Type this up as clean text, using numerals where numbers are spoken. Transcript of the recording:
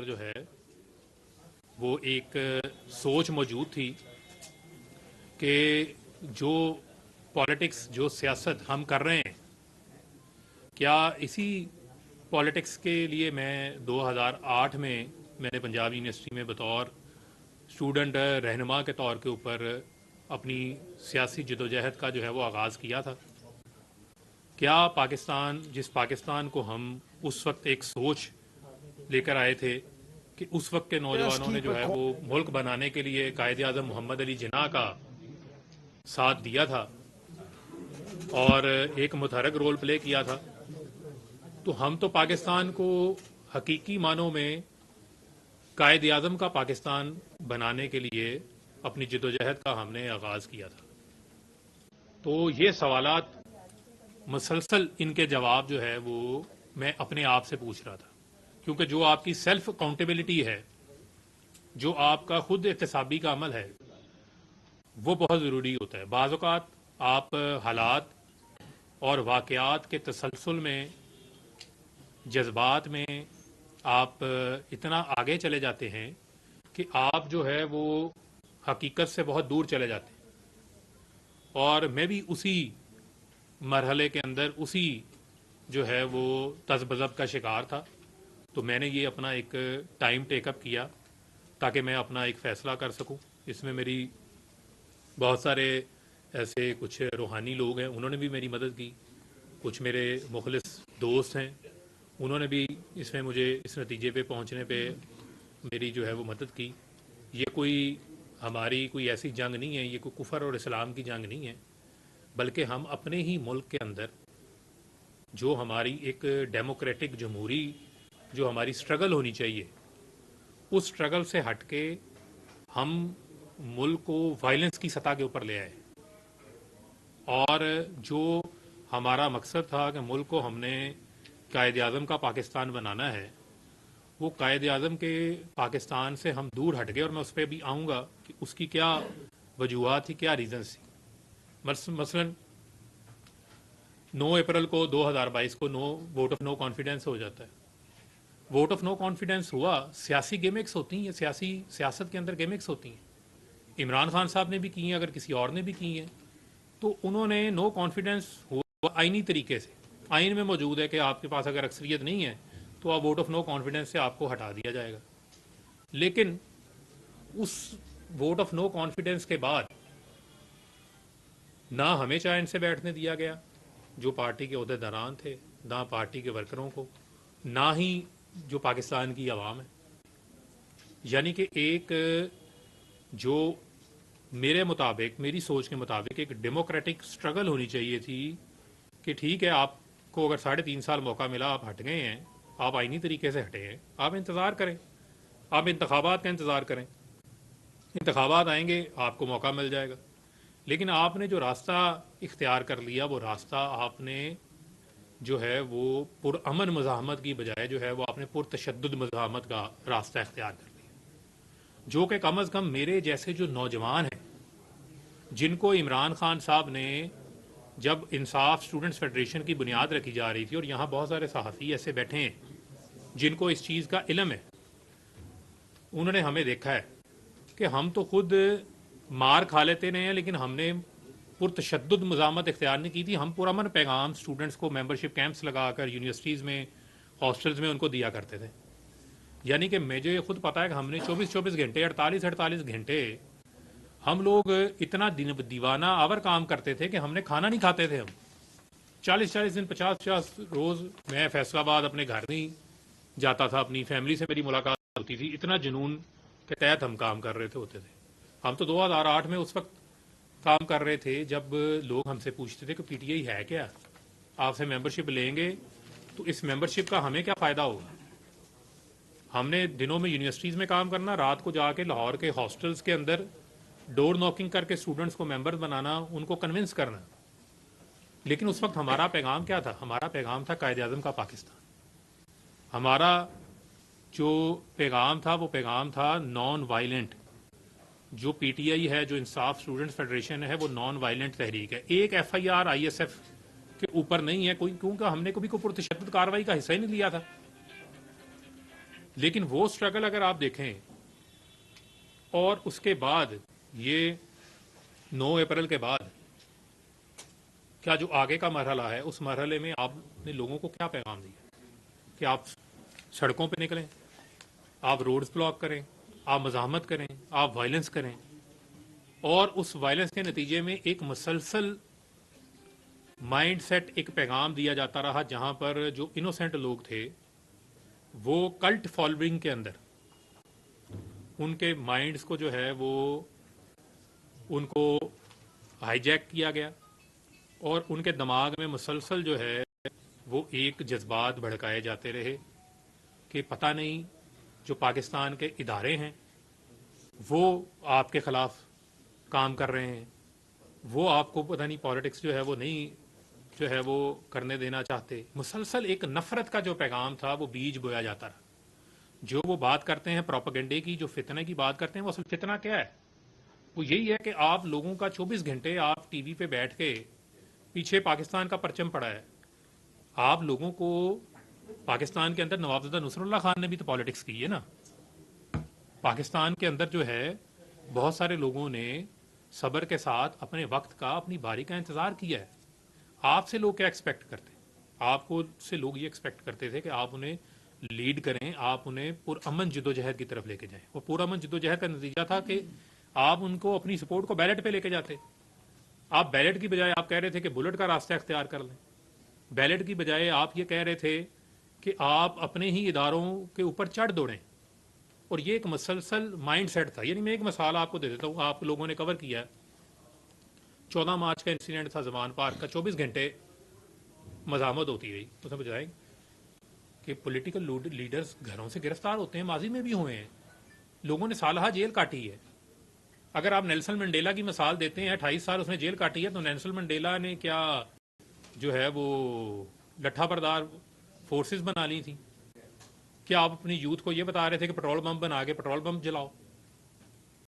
جو ہے وہ ایک سوچ موجود تھی کہ جو پالیٹکس جو سیاست ہم کر رہے ہیں کیا اسی پالیٹکس کے لیے میں 2008 میں نے پنجاب یونیورسٹی میں بطور اسٹوڈنٹ رہنما کے طور کے اوپر اپنی سیاسی جدوجہد کا جو ہے وہ آغاز کیا تھا. کیا پاکستان جس پاکستان کو ہم اس وقت ایک سوچ لے کر آئے تھے کہ اس وقت کے نوجوانوں نے جو ہے وہ ملک بنانے کے لیے قائد اعظم محمد علی جناح کا ساتھ دیا تھا اور ایک متحرک رول پلے کیا تھا، تو ہم تو پاکستان کو حقیقی معنوں میں قائد اعظم کا پاکستان بنانے کے لیے اپنی جدوجہد کا ہم نے آغاز کیا تھا. تو یہ سوالات مسلسل ان کے جواب جو ہے وہ میں اپنے آپ سے پوچھ رہا تھا، کیونکہ جو آپ کی سیلف اکاؤنٹیبلٹی ہے، جو آپ کا خود احتسابی کا عمل ہے، وہ بہت ضروری ہوتا ہے. بعض اوقات آپ حالات اور واقعات کے تسلسل میں، جذبات میں آپ اتنا آگے چلے جاتے ہیں کہ آپ جو ہے وہ حقیقت سے بہت دور چلے جاتے ہیں. اور میں بھی اسی مرحلے کے اندر اسی جو ہے وہ تذبذب کا شکار تھا. تو میں نے یہ اپنا ایک ٹائم ٹیک اپ کیا تاکہ میں اپنا ایک فیصلہ کر سکوں. اس میں میری بہت سارے ایسے کچھ روحانی لوگ ہیں، انہوں نے بھی میری مدد کی. کچھ میرے مخلص دوست ہیں، انہوں نے بھی اس میں مجھے اس نتیجے پہ پہنچنے پہ میری جو ہے وہ مدد کی. یہ کوئی ہماری کوئی ایسی جنگ نہیں ہے، یہ کوئی کفر اور اسلام کی جنگ نہیں ہے، بلکہ ہم اپنے ہی ملک کے اندر جو ہماری ایک ڈیموکریٹک جمہوری جو ہماری سٹرگل ہونی چاہیے، اس سٹرگل سے ہٹ کے ہم ملک کو وائلنس کی سطح کے اوپر لے آئے. اور جو ہمارا مقصد تھا کہ ملک کو ہم نے قائد اعظم کا پاکستان بنانا ہے، وہ قائد اعظم کے پاکستان سے ہم دور ہٹ گئے. اور میں اس پہ بھی آؤں گا کہ اس کی کیا وجوہات تھی، کیا ریزنس تھی. مثلا 9 اپریل کو 2022 کو ووٹ آف نو کانفیڈنس ہو جاتا ہے. ووٹ آف نو کانفیڈنس ہوا، سیاسی گیمکس ہوتی ہیں، سیاست کے اندر گیمکس ہوتی ہیں. عمران خان صاحب نے بھی کی ہیں، اگر کسی اور نے بھی کی ہیں، تو انہوں نے نو کانفیڈنس ہوا آئینی طریقے سے. آئین میں موجود ہے کہ آپ کے پاس اگر اکثریت نہیں ہے تو آپ ووٹ آف نو کانفیڈنس سے آپ کو ہٹا دیا جائے گا. لیکن اس ووٹ آف نو کانفیڈنس کے بعد نہ ہمیں چین سے بیٹھنے دیا گیا جو پارٹی کے عہدیداران تھے، نہ پارٹی کے ورکروں کو، نہ ہی جو پاکستان کی عوام ہے. یعنی کہ ایک جو میرے مطابق، میری سوچ کے مطابق ایک ڈیموکریٹک سٹرگل ہونی چاہیے تھی کہ ٹھیک ہے، آپ کو اگر 3.5 سال موقع ملا، آپ ہٹ گئے ہیں، آپ آئینی طریقے سے ہٹے ہیں، آپ انتظار کریں، آپ انتخابات کا انتظار کریں. انتخابات آئیں گے، آپ کو موقع مل جائے گا. لیکن آپ نے جو راستہ اختیار کر لیا، وہ راستہ آپ نے جو ہے وہ پرامن مزاحمت کی بجائے جو ہے وہ آپ نے پرتشدد مزاحمت کا راستہ اختیار کر لیا، جو کہ کم از کم میرے جیسے جو نوجوان ہیں، جن کو عمران خان صاحب نے جب انصاف اسٹوڈنٹس فیڈریشن کی بنیاد رکھی جا رہی تھی، اور یہاں بہت سارے صحافی ایسے بیٹھے ہیں جن کو اس چیز کا علم ہے، انہوں نے ہمیں دیکھا ہے کہ ہم تو خود مار کھا لیتے رہے ہیں، لیکن ہم نے پرتشدد مزاحمت اختیار نہیں کی تھی. ہم پرامن پیغام اسٹوڈنٹس کو ممبرشپ کیمپس لگا کر یونیورسٹیز میں، ہاسٹلز میں ان کو دیا کرتے تھے. یعنی کہ مجھے خود پتا ہے کہ ہم نے 24 گھنٹے، 48 گھنٹے ہم لوگ اتنا دیوانہ آور کام کرتے تھے کہ ہم نے کھانا نہیں کھاتے تھے. ہم 40 دن، 50 روز میں فیصل آباد اپنے گھر نہیں جاتا تھا، اپنی فیملی سے میری ملاقات ہوتی تھی. اتنا جنون کے تحت ہم کام کر رہے ہوتے تھے. ہم تو 2008 میں اس وقت کام کر رہے تھے جب لوگ ہم سے پوچھتے تھے کہ پی ٹی آئی ہے کیا، آپ سے ممبرشپ لیں گے تو اس ممبرشپ کا ہمیں کیا فائدہ ہوگا. ہم نے دنوں میں یونیورسٹیز میں کام کرنا، رات کو جا کے لاہور کے ہاسٹلز کے اندر ڈور ناکنگ کر کے اسٹوڈنٹس کو ممبر بنانا، ان کو کنونس کرنا. لیکن اس وقت ہمارا پیغام کیا تھا؟ ہمارا پیغام تھا قائد اعظم کا پاکستان. ہمارا جو پیغام تھا وہ پیغام تھا نان وائلنٹ. جو پی ٹی آئی ہے، جو انصاف اسٹوڈنٹس فیڈریشن ہے، وہ نان وائلنٹ تحریک ہے. ایک F I R I S F کے اوپر نہیں ہے کوئی، کیونکہ ہم نے کبھی کوئی پرتشدد کارروائی کا حصہ ہی نہیں لیا تھا. لیکن وہ سٹرگل اگر آپ دیکھیں اور اس کے بعد یہ 9 اپریل کے بعد کیا جو آگے کا مرحلہ ہے اس مرحلے میں آپ نے لوگوں کو کیا پیغام دیا کہ آپ سڑکوں پہ نکلیں، آپ روڈز بلاک کریں، آپ مزاحمت کریں، آپ وائلنس کریں، اور اس وائلنس کے نتیجے میں ایک مسلسل مائنڈ سیٹ ایک پیغام دیا جاتا رہا جہاں پر جو انوسینٹ لوگ تھے وہ کلٹ فالوئنگ کے اندر ان کے مائنڈز کو جو ہے وہ ان کو ہائی جیک کیا گیا اور ان کے دماغ میں مسلسل جو ہے وہ ایک جذبات بھڑکائے جاتے رہے کہ پتہ نہیں جو پاکستان کے ادارے ہیں وہ آپ کے خلاف کام کر رہے ہیں، وہ آپ کو پتہ نہیں پالیٹکس جو ہے وہ نہیں جو ہے وہ کرنے دینا چاہتے. مسلسل ایک نفرت کا جو پیغام تھا وہ بیج بویا جاتا رہا. جو وہ بات کرتے ہیں پروپیگنڈے کی، جو فتنے کی بات کرتے ہیں، وہ اصل فتنہ کیا ہے؟ وہ یہی ہے کہ آپ لوگوں کا 24 گھنٹے آپ ٹی وی پہ بیٹھ کے پیچھے پاکستان کا پرچم پڑا ہے. آپ لوگوں کو پاکستان کے اندر نواب زدہ نصر اللہ خان نے بھی تو پالیٹکس کی ہے نا. پاکستان کے اندر جو ہے بہت سارے لوگوں نے صبر کے ساتھ اپنے وقت کا، اپنی باری کا انتظار کیا ہے. آپ سے لوگ کیا ایکسپیکٹ کرتے ہیں؟ آپ کو سے لوگ یہ ایکسپیکٹ کرتے تھے کہ آپ انہیں لیڈ کریں، آپ انہیں پرامن جدوجہد کی طرف لے کے جائیں. اور پرامن جدوجہد کا نتیجہ تھا کہ آپ ان کو اپنی سپورٹ کو بیلٹ پہ لے کے جاتے. آپ بیلٹ کی بجائے آپ کہہ رہے تھے کہ بلٹ کا راستہ اختیار کر لیں. بیلٹ کی بجائے آپ یہ کہہ رہے تھے کہ آپ اپنے ہی اداروں کے اوپر چڑھ دوڑیں. اور یہ ایک مسلسل مائنڈ سیٹ تھا. یعنی میں ایک مثال آپ کو دے دیتا ہوں، آپ لوگوں نے کور کیا ہے. 14 مارچ کا انسیڈنٹ تھا زمان پارک کا. 24 گھنٹے مزاحمت ہوتی رہی. تو سمجھ جائیں کہ پولیٹیکل لیڈرز گھروں سے گرفتار ہوتے ہیں، ماضی میں بھی ہوئے ہیں. لوگوں نے سالہ جیل کاٹی ہے. اگر آپ نیلسن منڈیلا کی مثال دیتے ہیں، 28 سال اس نے جیل کاٹی ہے، تو نیلسن منڈیلا نے کیا جو ہے وہ لٹھا بردار فورسز بنا لی تھی؟ کیا آپ اپنی یوتھ کو یہ بتا رہے تھے کہ پیٹرول بم بنا کے پیٹرول بم جلاؤ؟